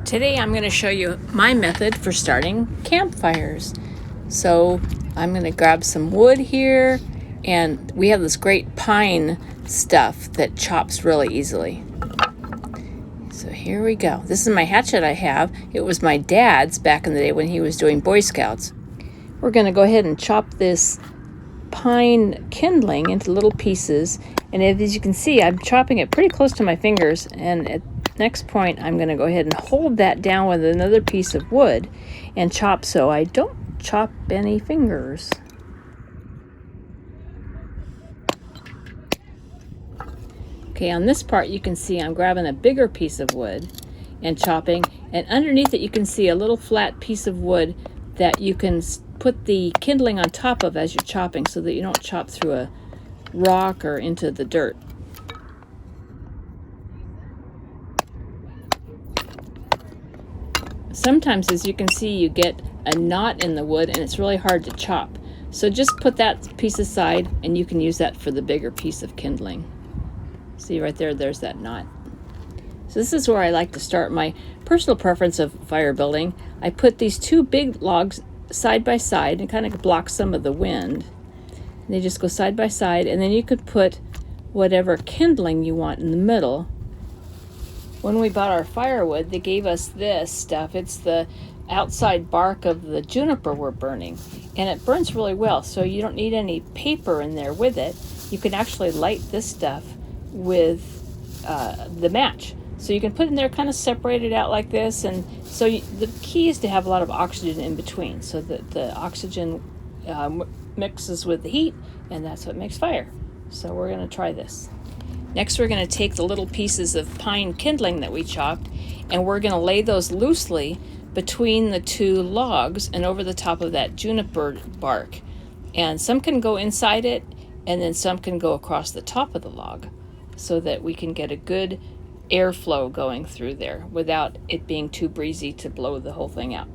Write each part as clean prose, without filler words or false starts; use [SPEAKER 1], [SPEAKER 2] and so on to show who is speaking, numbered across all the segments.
[SPEAKER 1] Today I'm going to show you my method for starting campfires. So I'm going to grab some wood here, and we have this great pine stuff that chops really easily. So here we go. This is my hatchet I have. It was my dad's back in the day when he was doing Boy Scouts. We're going to go ahead and chop this pine kindling into little pieces, and as you can see, I'm chopping it pretty close to my fingers, and at next point I'm going to go ahead and hold that down with another piece of wood and chop so I don't chop any fingers. Okay, on this part you can see I'm grabbing a bigger piece of wood and chopping, and underneath it you can see a little flat piece of wood that you can put the kindling on top of as you're chopping so that you don't chop through a rock or into the dirt. Sometimes, as you can see, you get a knot in the wood and it's really hard to chop. So just put that piece aside and you can use that for the bigger piece of kindling. See right there, there's that knot. So this is where I like to start my personal preference of fire building. I put these two big logs side by side and kind of block some of the wind. And they just go side by side, and then you could put whatever kindling you want in the middle. When we bought our firewood, they gave us this stuff. It's the outside bark of the juniper we're burning, and it burns really well, so you don't need any paper in there with it. You can actually light this stuff with the match. So you can put in there, kind of separate it out like this, and so the key is to have a lot of oxygen in between so that the oxygen mixes with the heat, and that's what makes fire. So we're going to try this. Next, we're going to take the little pieces of pine kindling that we chopped, and we're going to lay those loosely between the two logs and over the top of that juniper bark. And some can go inside it, and then some can go across the top of the log so that we can get a good airflow going through there without it being too breezy to blow the whole thing out.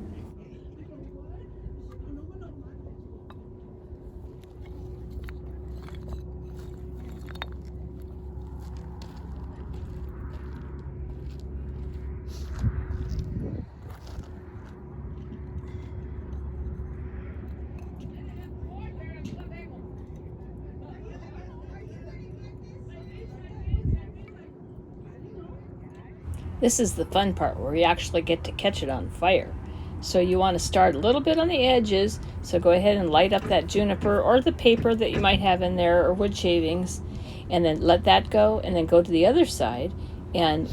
[SPEAKER 1] This is the fun part where you actually get to catch it on fire. So you want to start a little bit on the edges, so go ahead and light up that juniper or the paper that you might have in there, or wood shavings, and then let that go, and then go to the other side and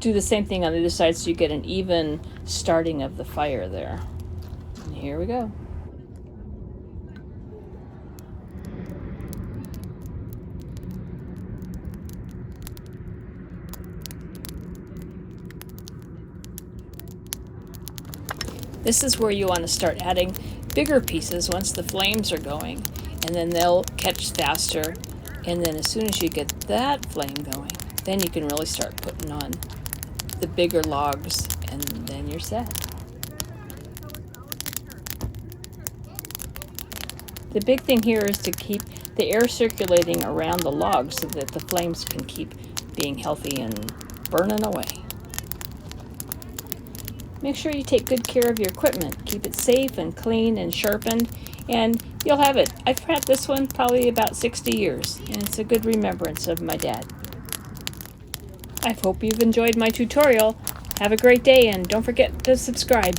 [SPEAKER 1] do the same thing on the other side so you get an even starting of the fire there. And here we go. This is where you want to start adding bigger pieces once the flames are going, and then they'll catch faster. And then as soon as you get that flame going, then you can really start putting on the bigger logs, and then you're set. The big thing here is to keep the air circulating around the logs so that the flames can keep being healthy and burning away. Make sure you take good care of your equipment. Keep it safe and clean and sharpened, and you'll have it. I've had this one probably about 60 years, and it's a good remembrance of my dad. I hope you've enjoyed my tutorial. Have a great day, and don't forget to subscribe.